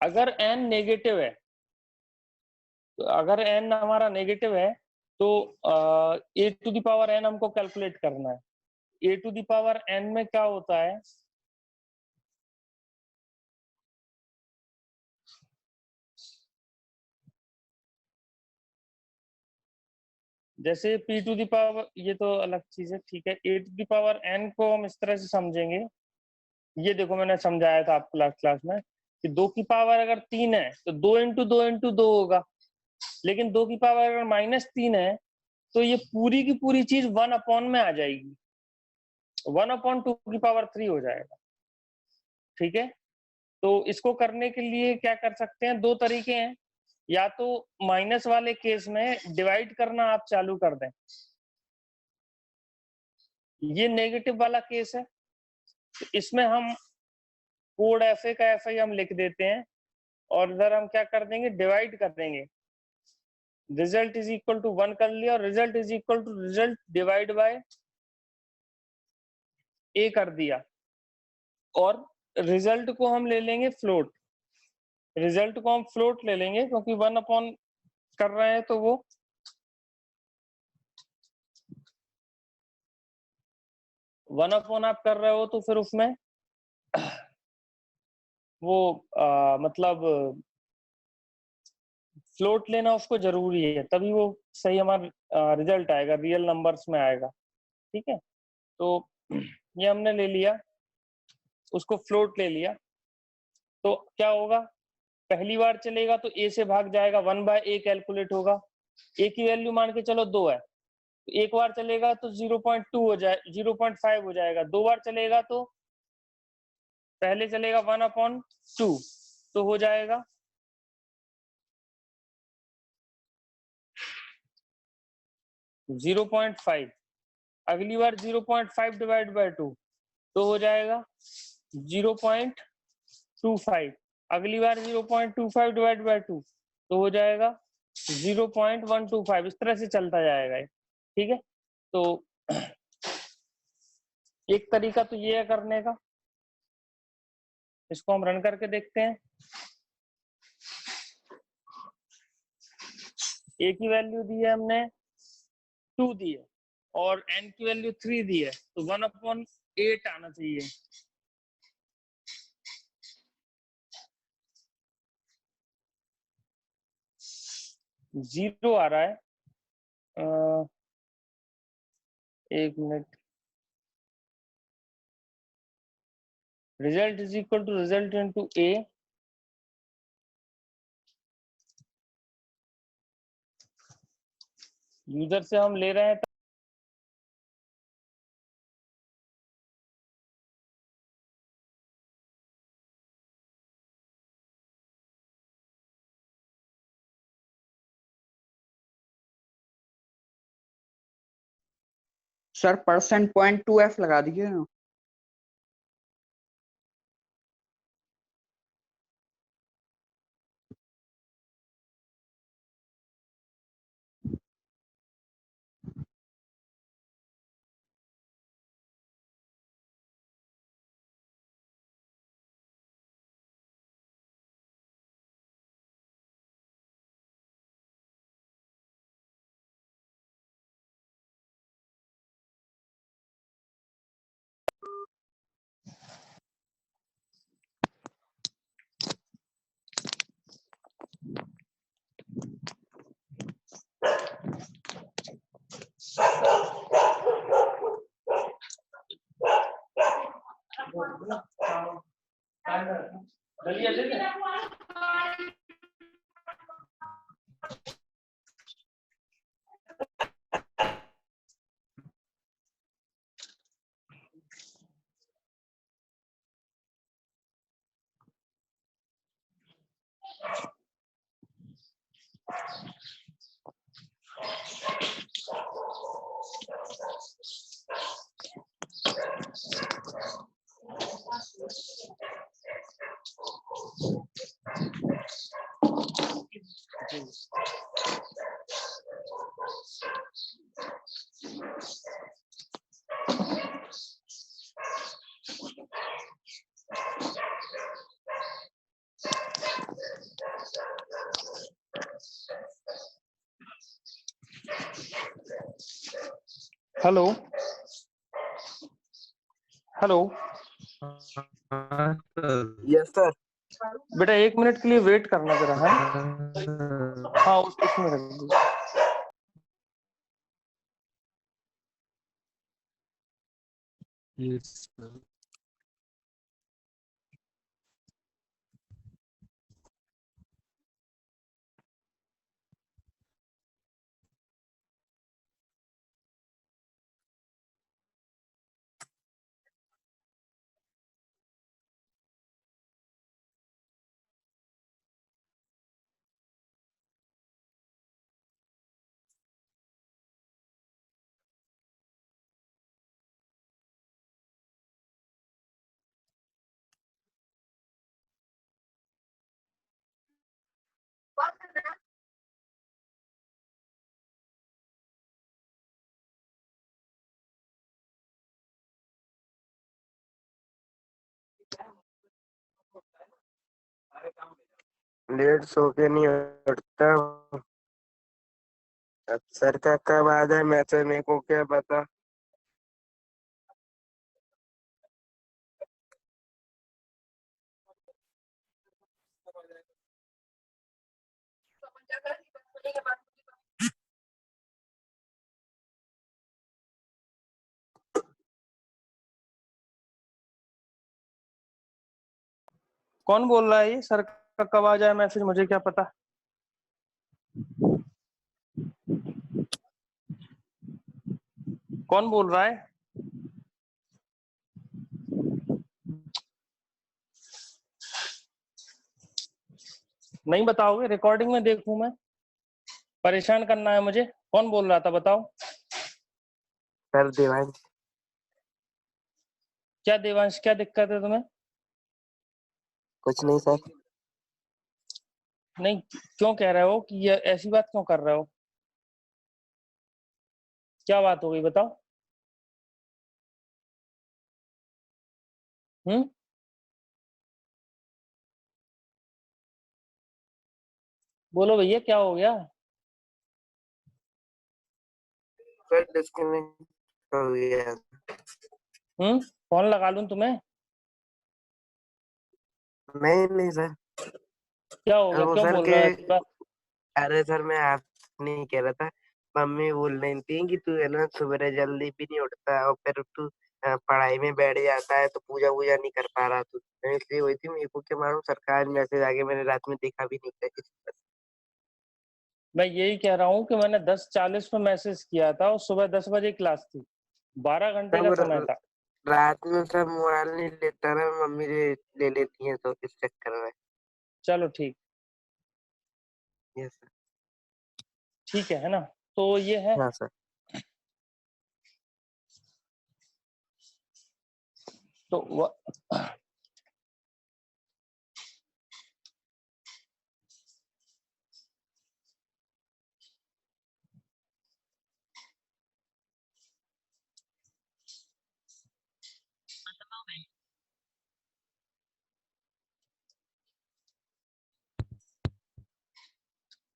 अगर n negative है, तो अगर n हमारा नेगेटिव है तो a to the power n हमको कैलकुलेट करना है। a to the power n में क्या होता है, जैसे p टू द पावर, ये तो अलग चीज है, ठीक है। a to the power n को हम इस तरह से समझेंगे, ये देखो मैंने समझाया था आपको लास्ट क्लास में कि 2 की पावर अगर 3 है तो 2 × 2 × 2 होगा, लेकिन 2 की पावर अगर -3 है तो ये पूरी की पूरी चीज 1 में आ जाएगी, 1/2 की पावर 3 हो जाएगा। ठीक है, तो इसको करने के लिए क्या कर सकते हैं, दो तरीके हैं। या तो माइनस वाले केस में डिवाइड करना आप चालू कर दें, ये नेगेटिव वाला केस है, तो इसमें हम कोड FA का FI हम लिख देते हैं और इधर हम क्या कर देंगे, डिवाइड कर देंगे। रिजल्ट इज इक्वल टू 1 कर लिया और result is equal to result divide by A कर दिया, और रिजल्ट को हम ले लेंगे फ्लोट, रिजल्ट को हम फ्लोट ले लेंगे क्योंकि 1 कर रहे हैं, तो वो 1 आप कर रहे हो तो फिर उसमें वो मतलब फ्लोट लेना उसको जरूरी है, तभी वो सही हमारा रिजल्ट आएगा, रियल नंबर्स में आएगा। ठीक है, तो ये हमने ले लिया, उसको फ्लोट ले लिया, तो क्या होगा, पहली बार चलेगा तो A से भाग जाएगा, 1/A कैलकुलेट होगा। A की वैल्यू मान के चलो 2 है, एक बार चलेगा तो 0.2 हो जाए, 0.5 हो जाएगा, दो बार चलेगा तो पहले चलेगा 1/2 तो हो जाएगा 0.5, अगली बार 0.5 डिवाइड बाय 2 तो हो जाएगा 0.25, अगली बार 0.25 डिवाइड बाय 2 तो हो जाएगा 0.125, इस तरह से चलता जाएगा। ठीक है, तो एक तरीका तो ये है करने का, इसको हम रन करके देखते हैं। A की वैल्यू दी है हमने 2 दी है और n की वैल्यू 3 दी है, तो 1/8 आना चाहिए। जीरो आ रहा है, एक minute, result is equal to result into A, user से हम ले रहे हैं सर %.2f लगा दीजिए ना। दलिया दे दे। Hello hello. Yes sir. बेटा 1 मिनट के लिए वेट करना जरा है। हाँ उसमें रख दीजिए। लेट सो के नहीं उठता। सर का कब आ जाए मैसेज मेरे को क्या पता। कौन बोल रहा है ये? सर का कब आ जाए मैसेज, मुझे क्या पता। कौन बोल रहा है? नहीं बताओगे? रिकॉर्डिंग में देखूं मैं? परेशान करना है मुझे? कौन बोल रहा था बताओ। सर देवांश। क्या देवांश, क्या दिक्कत है तुम्हें? कुछ नहीं सर। नहीं, क्यों कह रहे हो कि ये ऐसी बात क्यों कर रहे हो? क्या बात हो गई बताओ। हम्म। बोलो भैया क्या हो गया? सर डिस्कनेक्ट हो गया। फोन लगा लूं तुम्हें? नहीं नहीं सर। क्या हो गया, वो क्यों सर बोल के, रहा है ऐसी बात? अरे सर मैं आप नहीं कह रहा था। मम्मी बोल रही थी कि तू है ना सुबह जल्दी भी नहीं उठता और फिर तू पढ़ाई में बैठ जाता है तो पूजा वूजा नहीं कर पा रहा तू। मैं इसलिए हुई थी मेरे को क्या मालूम सरकार मैसेज आगे मैंने रात में देखा भी नहीं था किसी पर। मैं यही कह रहा हूँ कि मैंने 10:40 में मैसेज किया था और सुबह 10 बजे क्लास थी। 12 घंटे का तब समय था। रात में सर मोबाइल नहीं लेता ना, मम्मी ले लेती है तो इस चक्कर में। चलो ठीक। Yes sir. ठीक है ना? तो ये है। हाँ सर। तो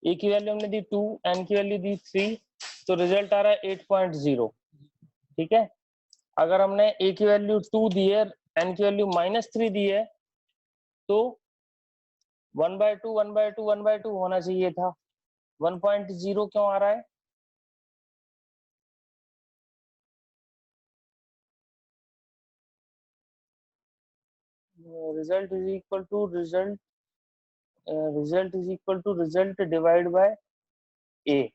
ए की वैल्यू हमने दी 2, एन की वैल्यू दी 3, तो रिजल्ट आ रहा है 8.0। ठीक है। अगर हमने ए की वैल्यू 2 दी है, एन की वैल्यू -3 दी है, तो 1/2 1/2 1/2 होना चाहिए था। 1.0 क्यों आ रहा है? Result is equal to result, result is equal to result divide by A.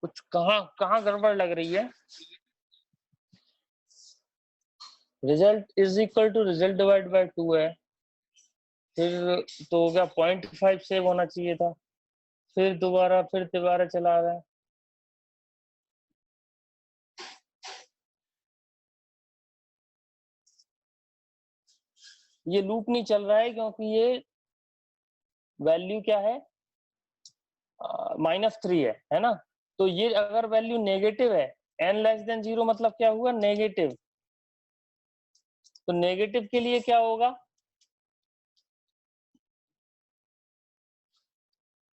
कुछ कहाँ कहाँ गड़बड़ लग रही है? Result is equal to result divide by 2 है, फिर तो हो गया 0.5 सेव होना चाहिए था, फिर दोबारा चला गया। ये लूप नहीं चल रहा है क्योंकि ये वैल्यू क्या है, -3 है ना। तो ये अगर वैल्यू नेगेटिव है, n लेस देन 0 मतलब क्या हुआ, नेगेटिव। तो नेगेटिव के लिए क्या होगा,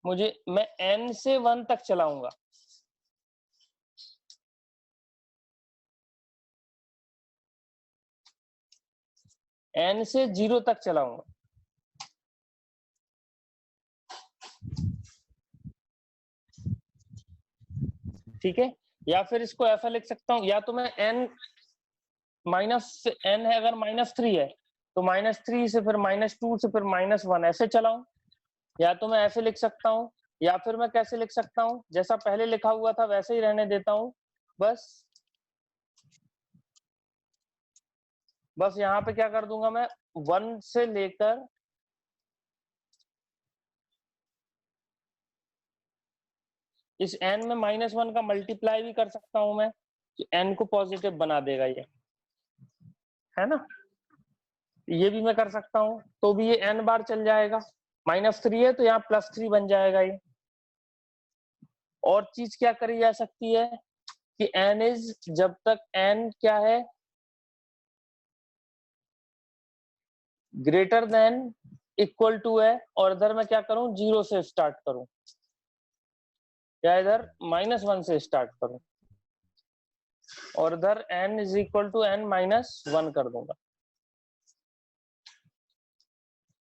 मैं n से 1 तक चलाऊंगा। n से 0 तक चलाऊंगा। ठीक है, या फिर इसको ऐसा लिख सकता हूं, या तो मैं n है, अगर -3 है तो -3 से फिर -2 से फिर -1 ऐसे चलाऊं, या तो मैं ऐसे लिख सकता हूं, या फिर मैं कैसे लिख सकता हूं, जैसा पहले लिखा हुआ था वैसे ही रहने देता हूं। बस यहाँ पे क्या कर दूंगा, मैं 1 से लेकर इस n में -1 का मल्टीप्लाई भी कर सकता हूं मैं, तो n को पॉजिटिव बना देगा ये, है ना। ये भी मैं कर सकता हूं, तो भी ये n बार चल जाएगा। -3 है तो यहाँ +3 बन जाएगा ये। और चीज क्या करी जा सकती है कि n इज, जब तक n क्या है, ग्रेटर देन इक्वल टू है, और इधर मैं क्या करूं, 0 से स्टार्ट करूं, या इधर -1 से स्टार्ट करूं, और इधर n is equal to n -1 कर दूंगा,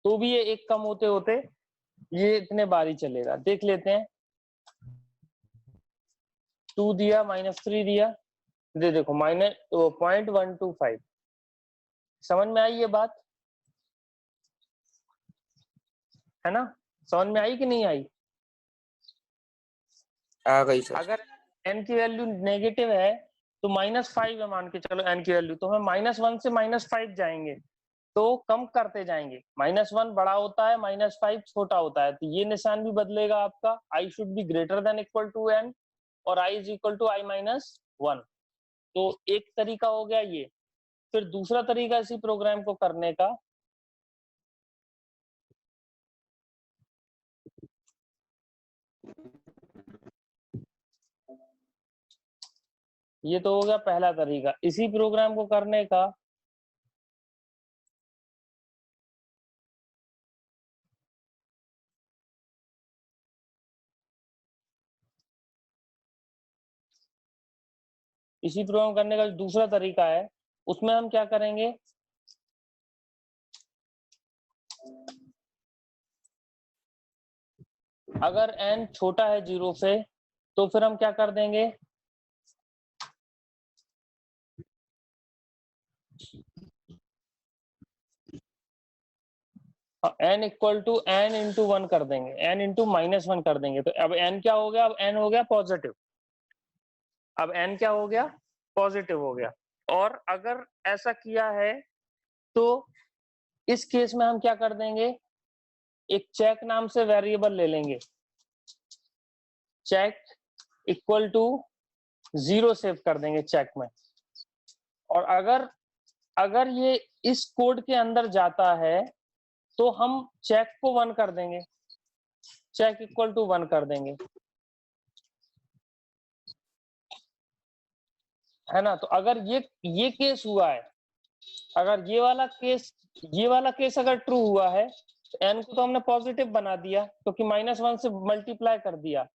तो भी ये एक कम होते होते ये इतने बार ही चलेगा। देख लेते हैं, 2 दिया, -3 दिया, देखो -0.125। समझ में आई ये बात, है ना। समझ में आई कि नहीं आई? आ गई सर। अगर n की वैल्यू नेगेटिव है तो -5 है, मान के चलो n की वैल्यू, तो हम -1 से -5 जाएंगे, तो कम करते जाएंगे। -1 बड़ा होता है, -5 छोटा होता है, तो ये निशान भी बदलेगा आपका, i should be greater than equal to n और i is equal to i-1। तो एक तरीका हो गया ये। फिर दूसरा तरीका इसी प्रोग्राम को करने का, ये तो हो गया पहला तरीका इसी प्रोग्राम को करने का। इसी प्रोग्राम करने का जो दूसरा तरीका है, उसमें हम क्या करेंगे, अगर n छोटा है 0 से, तो फिर हम क्या कर देंगे, n equal to n into 1 कर देंगे, n इंटू -1 कर देंगे। तो अब n क्या हो गया, अब n हो गया पॉजिटिव, अब n क्या हो गया, पॉजिटिव हो गया। और अगर ऐसा किया है तो इस केस में हम क्या कर देंगे, एक चेक नाम से वेरिएबल ले लेंगे, चेक इक्वल टू 0 सेव कर देंगे चेक में। और अगर ये इस कोड के अंदर जाता है तो हम चेक को 1 कर देंगे, चेक इक्वल टू 1 कर देंगे, है ना। तो अगर ये केस हुआ है, अगर ये वाला केस अगर ट्रू हुआ है, तो n को तो हमने पॉजिटिव बना दिया क्योंकि -1 से मल्टीप्लाई कर दिया।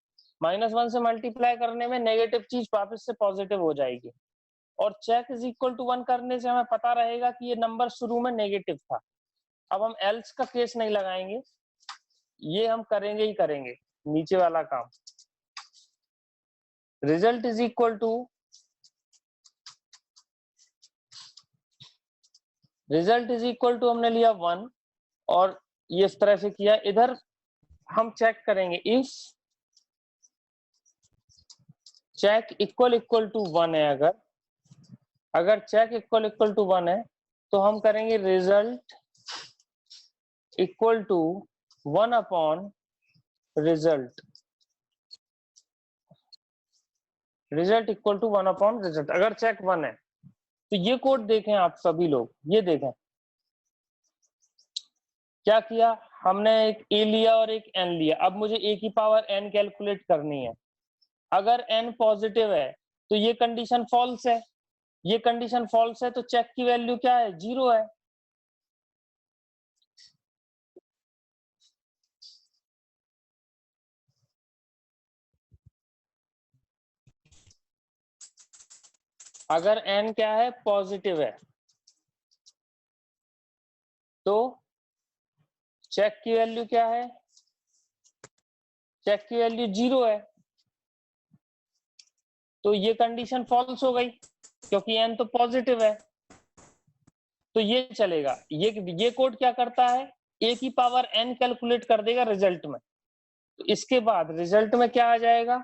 -1 से मल्टीप्लाई करने में नेगेटिव चीज वापस से पॉजिटिव हो जाएगी, और चेक इज इक्वल टू 1 करने से हमें पता रहेगा कि ये नंबर शुरू में नेगेटिव था। अब हम एल्स का केस नहीं लगाएंगे, ये हम करेंगे ही करेंगे नीचे वाला काम। रिजल्ट इज इक्वल टू, हमने लिया 1 और ये इस तरह से किया। इधर हम चेक करेंगे इफ चेक इक्वल टू 1 है, अगर चेक इक्वल टू 1 है तो हम करेंगे result equal to 1 upon result, result equal to 1 upon result. अगर चेक 1 है तो ये कोड देखें आप सभी लोग, ये देखें क्या किया हमने, एक ए लिया और एक एन लिया। अब मुझे ए की पावर एन कैलकुलेट करनी है। अगर एन पॉजिटिव है तो ये कंडीशन फॉल्स है, ये कंडीशन फॉल्स है तो चेक की वैल्यू क्या है, 0 है। अगर एन क्या है, पॉजिटिव है, तो चेक की वैल्यू क्या है, चेक की वैल्यू 0 है। तो ये कंडीशन फॉल्स हो गई क्योंकि एन तो पॉजिटिव है, तो ये चलेगा। ये कोड क्या करता है, ए की पावर एन कैलकुलेट कर देगा रिजल्ट में। तो इसके बाद रिजल्ट में क्या आ जाएगा,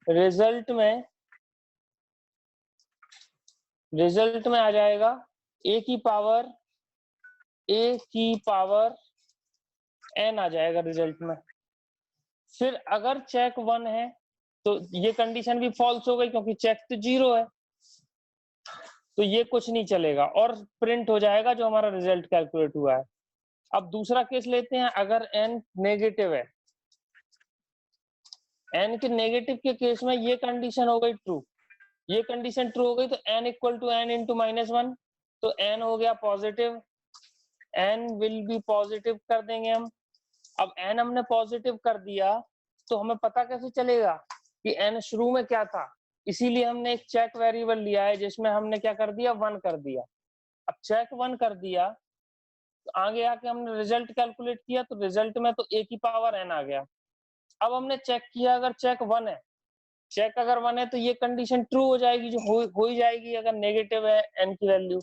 रिजल्ट में आ जाएगा ए की पावर एन आ जाएगा रिजल्ट में। फिर अगर चेक 1 है तो ये कंडीशन भी फॉल्स हो गई क्योंकि चेक तो 0 है, तो ये कुछ नहीं चलेगा और प्रिंट हो जाएगा जो हमारा रिजल्ट कैलकुलेट हुआ है। अब दूसरा केस लेते हैं, अगर एन नेगेटिव है, एन के नेगेटिव के केस में ये कंडीशन हो गई ट्रू, ये कंडीशन ट्रू हो गई तो n equal to n into -1, तो एन हो गया positive, n will be positive कर देंगे हम। अब एन हमने पॉजिटिव कर दिया तो हमें पता कैसे चलेगा कि एन शुरू में क्या था, इसीलिए हमने एक चेक वेरिएबल लिया है जिसमें हमने क्या कर दिया, 1 कर दिया। अब चेक 1 कर दिया तो आगे आके हमने रिजल्ट कैलकुलेट किया तो रिजल्ट में तो ए की पावर एन आ गया। अब हमने चेक किया, अगर चेक 1 है, चेक अगर 1 है तो ये कंडीशन ट्रू हो जाएगी, जो हो ही जाएगी अगर नेगेटिव है एन की वैल्यू।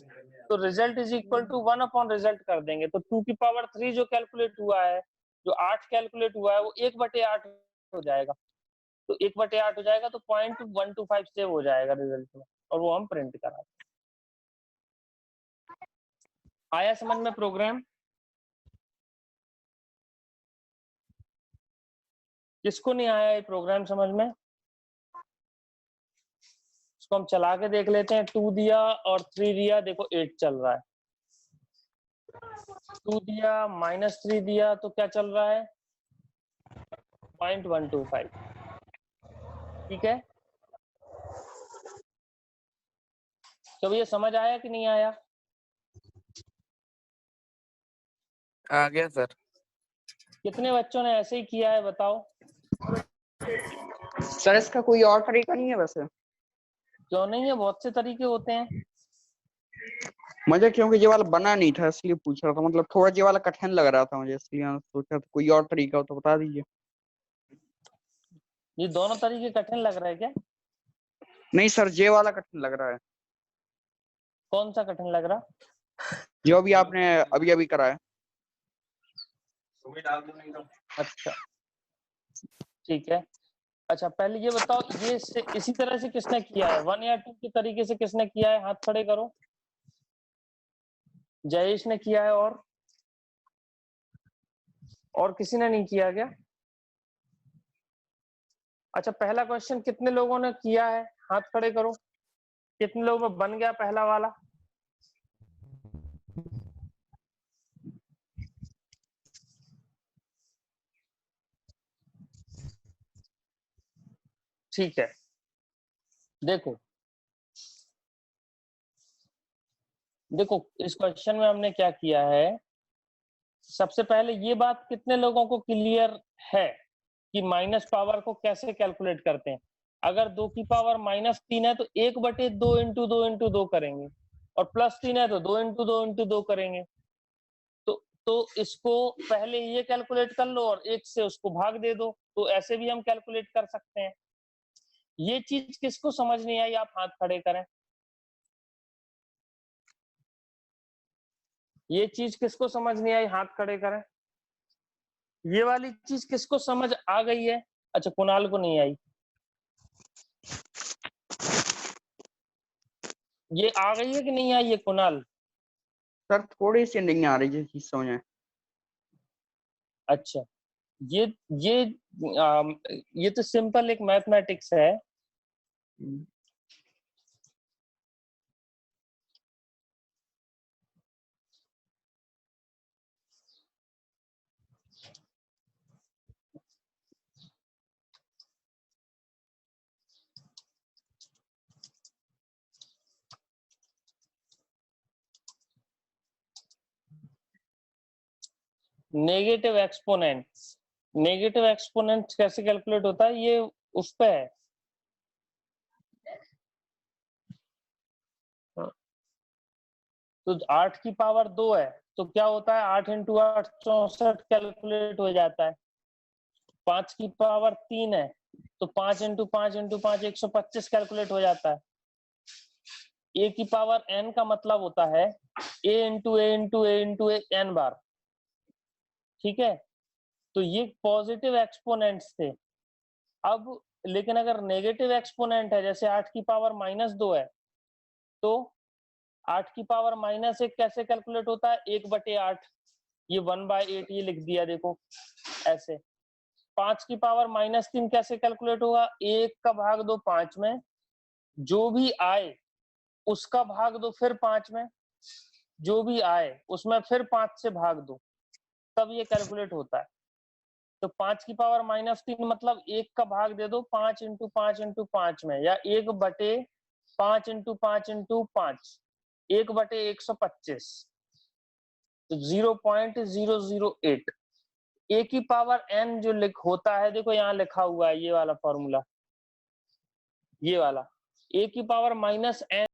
तो result is equal to 1 upon result कर देंगे। तो 2 की पावर 3 जो कैलकुलेट हुआ है, जो 8 कैलकुलेट हुआ है, वो 1/8 हो जाएगा। तो 1/8 हो जाएगा तो 0.125 सेव हो जाएगा रिजल्ट में, और वो हम प्रिंट करा। आया समझ में प्रोग्राम? किसको नहीं आया ये प्रोग्राम समझ में? इसको हम चला के देख लेते हैं। 2 दिया और 3 दिया, देखो 8 चल रहा है। 2 दिया -3 दिया तो क्या चल रहा है, 0.125। ठीक है, तो ये समझ आया कि नहीं आया? आ गया सर। कितने बच्चों ने ऐसे ही किया है बताओ? सर इसका कोई और तरीका नहीं है वैसे? क्यों नहीं है, बहुत से तरीके होते हैं। मुझे क्योंकि ये वाला बना नहीं था इसलिए पूछ रहा था, मतलब थोड़ा ये वाला कठिन लग रहा था मुझे, इसलिए मैंने सोचा तो कोई और तरीका हो तो बता दीजिए। ये दोनों तरीके कठिन लग रहा है क्या? नहीं सर, ये वाला कठिन लग रहा है। कौन सा कठिन लग रहा? जो भी आपने अभी अभी करा है। अच्छा ठीक है। अच्छा पहले ये बताओ, ये इसी तरह से किसने किया है, 1 या 2 के तरीके से किसने किया है, हाथ खड़े करो। जयेश ने किया है, और किसी ने नहीं किया क्या? अच्छा पहला क्वेश्चन कितने लोगों ने किया है, हाथ खड़े करो। कितने लोगों में बन गया पहला वाला? ठीक है, देखो देखो इस क्वेश्चन में हमने क्या किया है। सबसे पहले ये बात कितने लोगों को क्लियर है कि माइनस पावर को कैसे कैलकुलेट करते हैं। अगर 2 की पावर -3 है तो 1/2 इंटू 2 इंटू 2 करेंगे, और +3 है तो 2 इंटू 2 इंटू 2 करेंगे। तो इसको पहले ये कैलकुलेट कर लो और 1 से उसको भाग दे दो, तो ऐसे भी हम कैलकुलेट कर सकते हैं। ये चीज किसको समझ नहीं आई, आप हाथ खड़े करें। ये चीज किसको समझ नहीं आई, हाथ खड़े करें। ये वाली चीज किसको समझ आ गई है? अच्छा कुणाल को नहीं आई। ये आ गई है कि नहीं आई है कुणाल? सर थोड़ी सी नहीं आ रही है चीज समझ में। अच्छा, ये ये ये तो सिंपल एक मैथमेटिक्स है। नेगेटिव एक्सपोनेंट कैसे कैलकुलेट होता है, ये उस पे है। तो 8 की पावर 2 है तो क्या होता है, 8 इंटू 8 64 कैलकुलेट हो जाता है। 5 की पावर 3 है तो 5 इंटू 5 इंटू 5 125 कैलकुलेट हो जाता है। ए की पावर n का मतलब होता है a into A into A into A n बार। ठीक है, तो ये पॉजिटिव एक्सपोनेंट्स थे। अब लेकिन अगर नेगेटिव एक्सपोनेंट है, जैसे 8 की पावर -2 है, तो 8 की पावर -1 कैसे कैलकुलेट होता है, 1/8, ये 1/8 ये लिख दिया देखो ऐसे। 5 की पावर -3 कैसे कैलकुलेट होगा, 1 का भाग दो 5 में, जो भी आए उसका भाग दो फिर 5 में, जो भी आए उसमें फिर 5 से भाग दो, तब ये कैलकुलेट होता है। तो 5 की पावर -3 मतलब 1 का भाग दे दो 5 इंटू 5 इंटू 5 में, या 1/5 इंटू 5 इंटू 5, 1/125, तो 0.008। ए की पावर n जो होता है, देखो यहाँ लिखा हुआ है ये वाला फॉर्मूला, ये वाला, ए की पावर -n